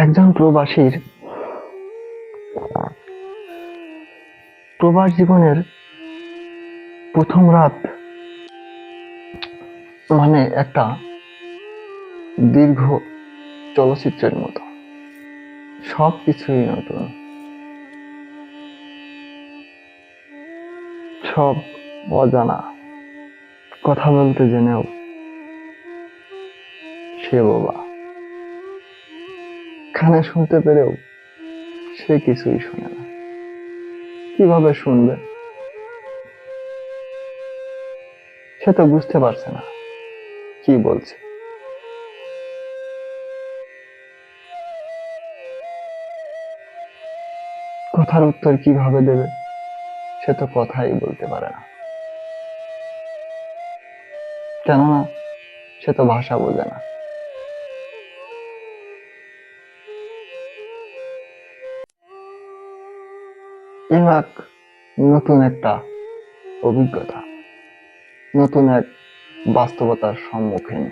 একজন প্রবাসীর প্রবাস জীবনের প্রথম রাত মানে একটা দীর্ঘ চলচ্চিত্রের মতো। সবকিছুই নতুন, সব অজানা। কথা বলতে জেনেও সে বোবা, কানে শুনতে পেরেও সে কিছুই শোনে না। কিভাবে শুনবে? সে তো বুঝতে পারছে না কি বলছে। কথার উত্তর কিভাবে দেবে? সে তো কথাই বলতে পারে না, কেননা সে তো ভাষা বোঝে না। ইমাক নতুন একটা অভিজ্ঞতা, নতুন এক বাস্তবতার সম্মুখীন।